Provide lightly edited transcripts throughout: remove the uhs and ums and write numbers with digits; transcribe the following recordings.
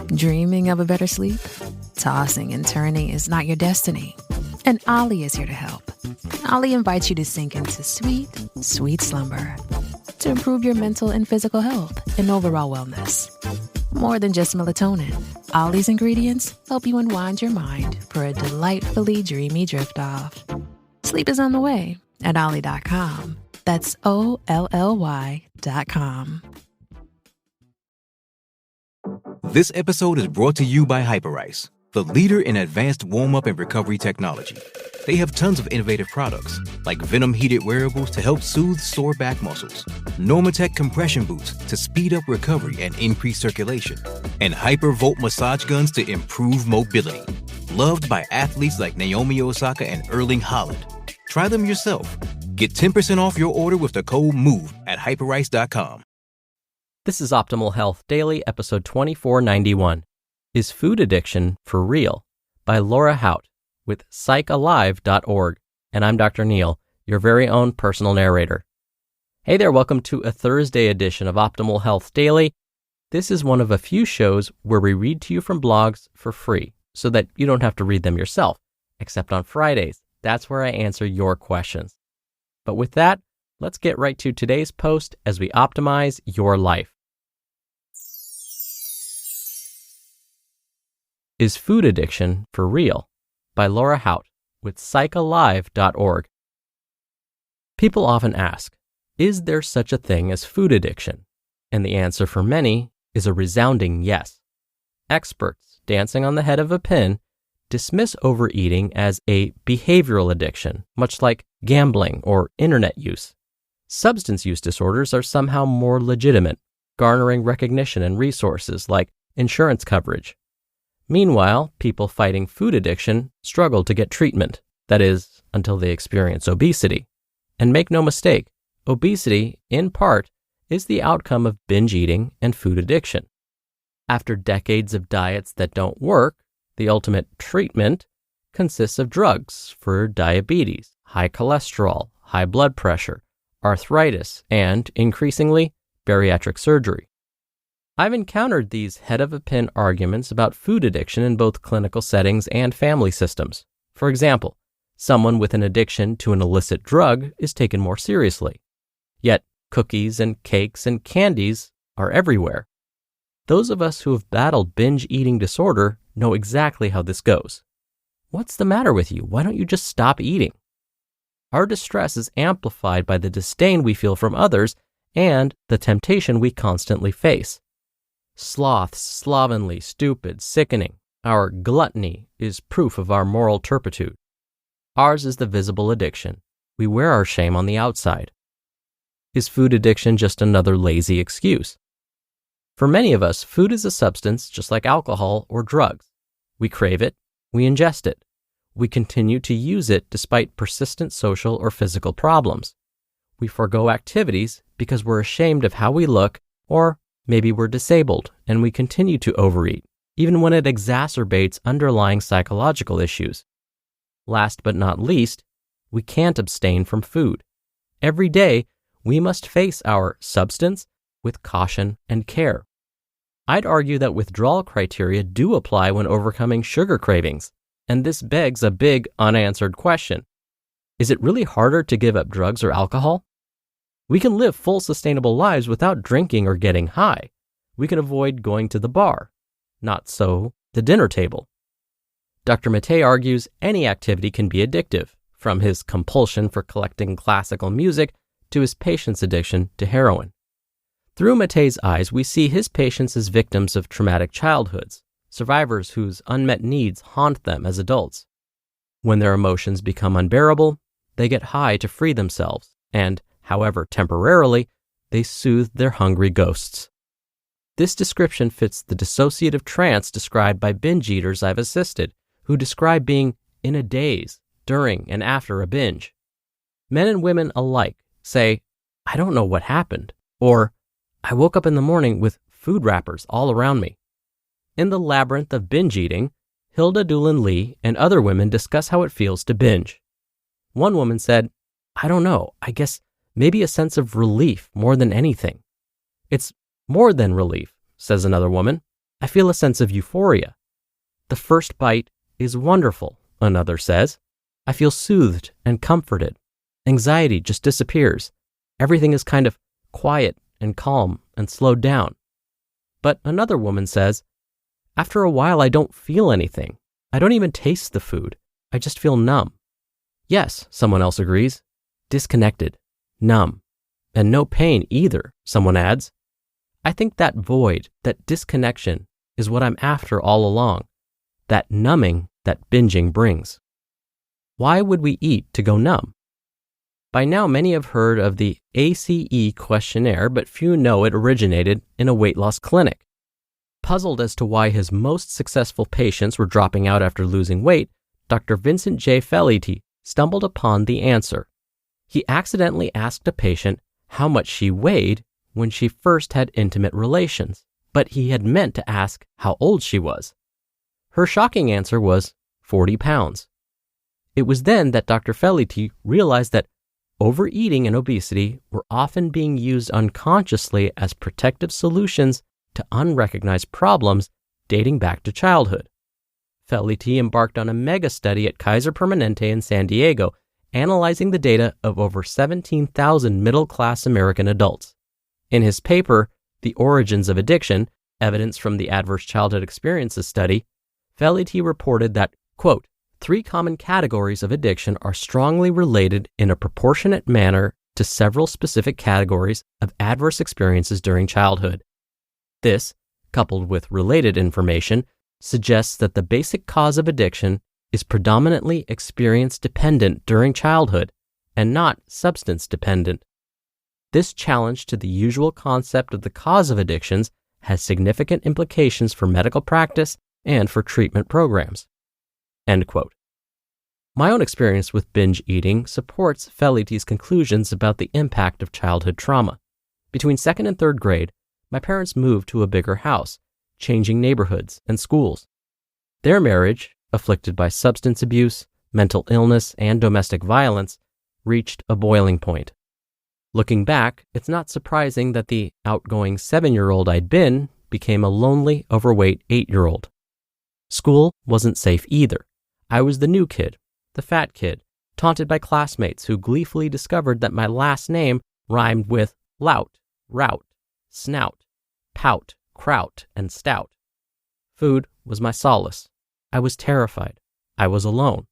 Dreaming of a better sleep? Tossing and turning is not your destiny. And Ollie is here to help. Ollie invites you to sink into sweet, sweet slumber to improve your mental and physical health and overall wellness. More than just melatonin, Ollie's ingredients help you unwind your mind for a delightfully dreamy drift off. Sleep is on the way at Ollie.com. That's OLLY.com. This episode is brought to you by Hyperice, the leader in advanced warm-up and recovery technology. They have tons of innovative products, like Venom-heated wearables to help soothe sore back muscles, Normatec compression boots to speed up recovery and increase circulation, and Hypervolt massage guns to improve mobility. Loved by athletes like Naomi Osaka and Erling Haaland. Try them yourself. Get 10% off your order with the code MOVE at Hyperice.com. This is Optimal Health Daily, episode 2491. Is Food Addiction for Real? By Laura Hout with PsychAlive.org. And I'm Dr. Neil, your very own personal narrator. Hey there, welcome to a Thursday edition of Optimal Health Daily. This is one of a few shows where we read to you from blogs for free so that you don't have to read them yourself, except on Fridays. That's where I answer your questions. But with that, let's get right to today's post as we optimize your life. Is Food Addiction for Real? By Laura Hout with PsychAlive.org. People often ask, is there such a thing as food addiction? And the answer for many is a resounding yes. Experts, dancing on the head of a pin, dismiss overeating as a behavioral addiction, much like gambling or internet use. Substance use disorders are somehow more legitimate, garnering recognition and resources like insurance coverage. Meanwhile, people fighting food addiction struggle to get treatment, that is, until they experience obesity. And make no mistake, obesity, in part, is the outcome of binge eating and food addiction. After decades of diets that don't work, the ultimate treatment consists of drugs for diabetes, high cholesterol, high blood pressure, arthritis, and, increasingly, bariatric surgery. I've encountered these head-of-a-pin arguments about food addiction in both clinical settings and family systems. For example, someone with an addiction to an illicit drug is taken more seriously. Yet, cookies and cakes and candies are everywhere. Those of us who have battled binge eating disorder know exactly how this goes. What's the matter with you? Why don't you just stop eating? Our distress is amplified by the disdain we feel from others and the temptation we constantly face. Sloths, slovenly, stupid, sickening. Our gluttony is proof of our moral turpitude. Ours is the visible addiction. We wear our shame on the outside. Is food addiction just another lazy excuse? For many of us, food is a substance just like alcohol or drugs. We crave it, we ingest it. We continue to use it despite persistent social or physical problems. We forego activities because we're ashamed of how we look, or maybe we're disabled and we continue to overeat, even when it exacerbates underlying psychological issues. Last but not least, we can't abstain from food. Every day, we must face our substance with caution and care. I'd argue that withdrawal criteria do apply when overcoming sugar cravings, and this begs a big unanswered question. Is it really harder to give up drugs or alcohol? We can live full sustainable lives without drinking or getting high. We can avoid going to the bar. Not so the dinner table. Dr. Mattei argues any activity can be addictive, from his compulsion for collecting classical music to his patient's addiction to heroin. Through Mattei's eyes, we see his patients as victims of traumatic childhoods, survivors whose unmet needs haunt them as adults. When their emotions become unbearable, they get high to free themselves, and, however temporarily, they soothe their hungry ghosts. This description fits the dissociative trance described by binge eaters I've assisted, who describe being in a daze during and after a binge. Men and women alike say, "I don't know what happened," or "I woke up in the morning with food wrappers all around me." In the labyrinth of binge eating, Hilda Doolin Lee and other women discuss how it feels to binge. One woman said, "I don't know, I guess maybe a sense of relief more than anything." "It's more than relief," says another woman. I feel a sense of euphoria. The first bite is wonderful, another says. I feel soothed and comforted. Anxiety just disappears. Everything is kind of quiet and calm and slowed down. But another woman says, after a while I don't feel anything. I don't even taste the food. I just feel numb. Yes, someone else agrees. Disconnected, numb, and no pain either, someone adds. I think that void, that disconnection, is what I'm after all along. That numbing that binging brings. Why would we eat to go numb? By now, many have heard of the ACE questionnaire, but few know it originated in a weight loss clinic. Puzzled as to why his most successful patients were dropping out after losing weight, Dr. Vincent J. Felitti stumbled upon the answer. He accidentally asked a patient how much she weighed when she first had intimate relations, but he had meant to ask how old she was. Her shocking answer was 40 pounds. It was then that Dr. Felitti realized that overeating and obesity were often being used unconsciously as protective solutions to unrecognized problems dating back to childhood. Felitti embarked on a mega study at Kaiser Permanente in San Diego, analyzing the data of over 17,000 middle-class American adults. In his paper, The Origins of Addiction, Evidence from the Adverse Childhood Experiences Study, Felitti reported that, quote, 3 common categories of addiction are strongly related in a proportionate manner to several specific categories of adverse experiences during childhood. This, coupled with related information, suggests that the basic cause of addiction is predominantly experience-dependent during childhood and not substance-dependent. This challenge to the usual concept of the cause of addictions has significant implications for medical practice and for treatment programs. End quote. My own experience with binge eating supports Felitti's conclusions about the impact of childhood trauma. Between 2nd and 3rd grade, my parents moved to a bigger house, changing neighborhoods and schools. Their marriage, afflicted by substance abuse, mental illness, and domestic violence, reached a boiling point. Looking back, it's not surprising that the outgoing 7-year-old I'd been became a lonely, overweight 8-year-old. School wasn't safe either. I was the new kid, the fat kid, taunted by classmates who gleefully discovered that my last name rhymed with lout, rout, snout, pout, kraut, and stout. Food was my solace. I was terrified. I was alone.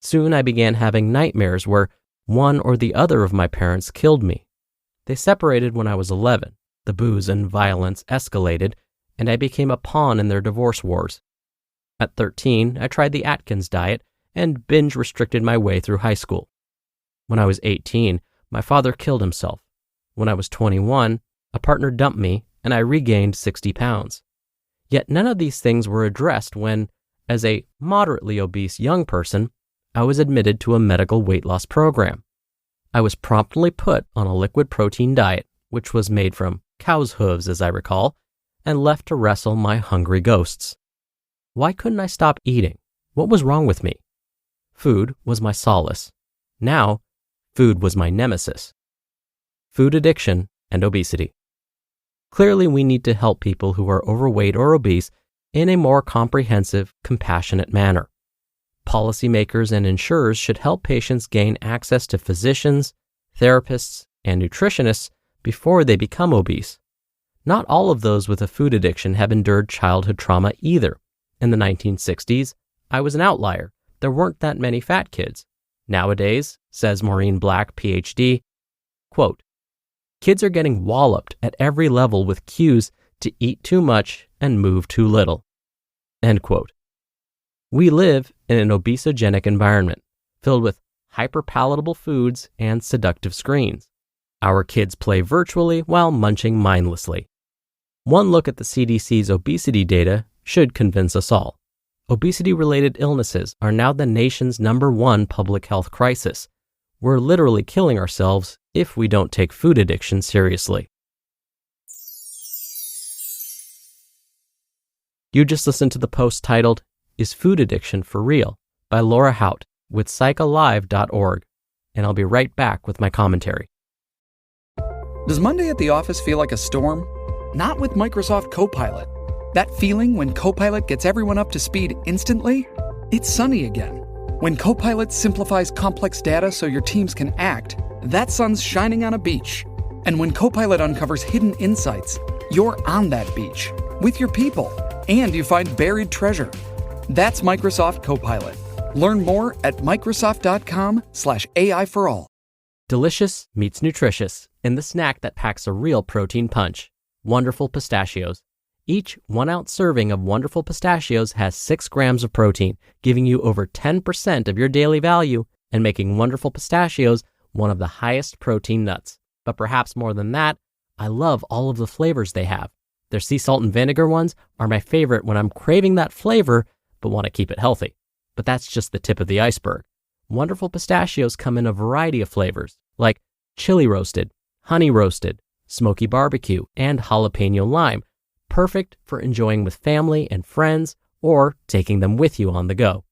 Soon I began having nightmares where one or the other of my parents killed me. They separated when I was 11. The booze and violence escalated, and I became a pawn in their divorce wars. At 13, I tried the Atkins diet and binge restricted my way through high school. When I was 18, my father killed himself. When I was 21, a partner dumped me and I regained 60 pounds. Yet none of these things were addressed when, as a moderately obese young person, I was admitted to a medical weight loss program. I was promptly put on a liquid protein diet, which was made from cow's hooves, as I recall, and left to wrestle my hungry ghosts. Why couldn't I stop eating? What was wrong with me? Food was my solace. Now, food was my nemesis. Food addiction and obesity. Clearly, we need to help people who are overweight or obese in a more comprehensive, compassionate manner. Policymakers and insurers should help patients gain access to physicians, therapists, and nutritionists before they become obese. Not all of those with a food addiction have endured childhood trauma either. In the 1960s, I was an outlier. There weren't that many fat kids. Nowadays, says Maureen Black, PhD, quote, kids are getting walloped at every level with cues to eat too much and move too little. End quote. We live in an obesogenic environment filled with hyperpalatable foods and seductive screens. Our kids play virtually while munching mindlessly. One look at the CDC's obesity data should convince us all. Obesity-related illnesses are now the nation's #1 public health crisis. We're literally killing ourselves if we don't take food addiction seriously. You just listened to the post titled, Is Food Addiction for Real? By Laura Hout with PsychAlive.org, and I'll be right back with my commentary. Does Monday at the office feel like a storm? Not with Microsoft Copilot. That feeling when Copilot gets everyone up to speed instantly? It's sunny again. When Copilot simplifies complex data so your teams can act, that sun's shining on a beach. And when Copilot uncovers hidden insights, you're on that beach with your people, and you find buried treasure. That's Microsoft Copilot. Learn more at Microsoft.com/AI for all. Delicious meets nutritious in the snack that packs a real protein punch. Wonderful Pistachios. Each 1-ounce serving of Wonderful Pistachios has 6 grams of protein, giving you over 10% of your daily value and making Wonderful Pistachios one of the highest protein nuts. But perhaps more than that, I love all of the flavors they have. Their sea salt and vinegar ones are my favorite when I'm craving that flavor but want to keep it healthy. But that's just the tip of the iceberg. Wonderful Pistachios come in a variety of flavors, like chili roasted, honey roasted, smoky barbecue, and jalapeno lime, perfect for enjoying with family and friends or taking them with you on the go.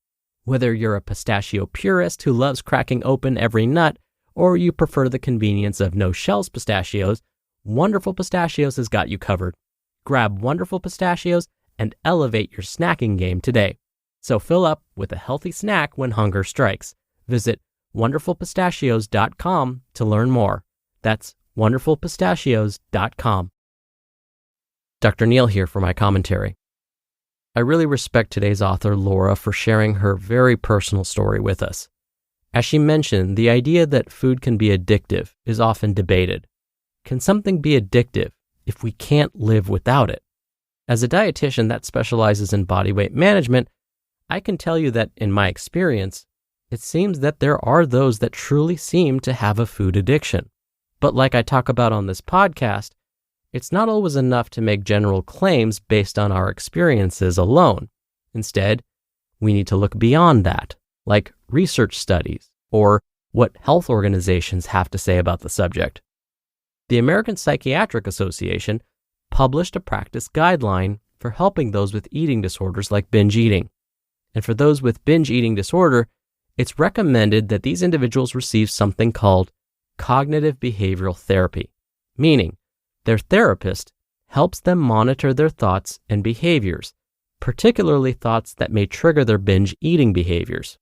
Whether you're a pistachio purist who loves cracking open every nut, or you prefer the convenience of no-shells pistachios, Wonderful Pistachios has got you covered. Grab Wonderful Pistachios and elevate your snacking game today. So fill up with a healthy snack when hunger strikes. Visit wonderfulpistachios.com to learn more. That's wonderfulpistachios.com. Dr. Neil here for my commentary. I really respect today's author, Laura, for sharing her very personal story with us. As she mentioned, the idea that food can be addictive is often debated. Can something be addictive if we can't live without it? As a dietitian that specializes in body weight management, I can tell you that in my experience, it seems that there are those that truly seem to have a food addiction. But like I talk about on this podcast, it's not always enough to make general claims based on our experiences alone. Instead, we need to look beyond that, like research studies or what health organizations have to say about the subject. The American Psychiatric Association published a practice guideline for helping those with eating disorders like binge eating. And for those with binge eating disorder, it's recommended that these individuals receive something called cognitive behavioral therapy, meaning their therapist helps them monitor their thoughts and behaviors, particularly thoughts that may trigger their binge eating behaviors.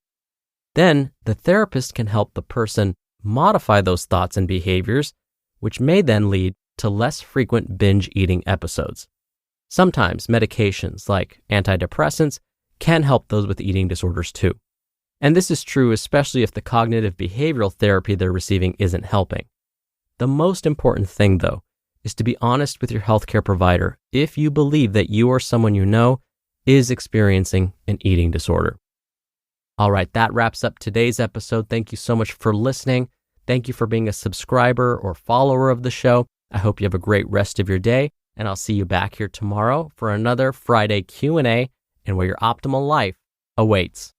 Then, the therapist can help the person modify those thoughts and behaviors, which may then lead to less frequent binge eating episodes. Sometimes medications like antidepressants can help those with eating disorders too. And this is true especially if the cognitive behavioral therapy they're receiving isn't helping. The most important thing, though, is to be honest with your healthcare provider if you believe that you or someone you know is experiencing an eating disorder. All right, that wraps up today's episode. Thank you so much for listening. Thank you for being a subscriber or follower of the show. I hope you have a great rest of your day, and I'll see you back here tomorrow for another Friday Q&A and where your optimal life awaits.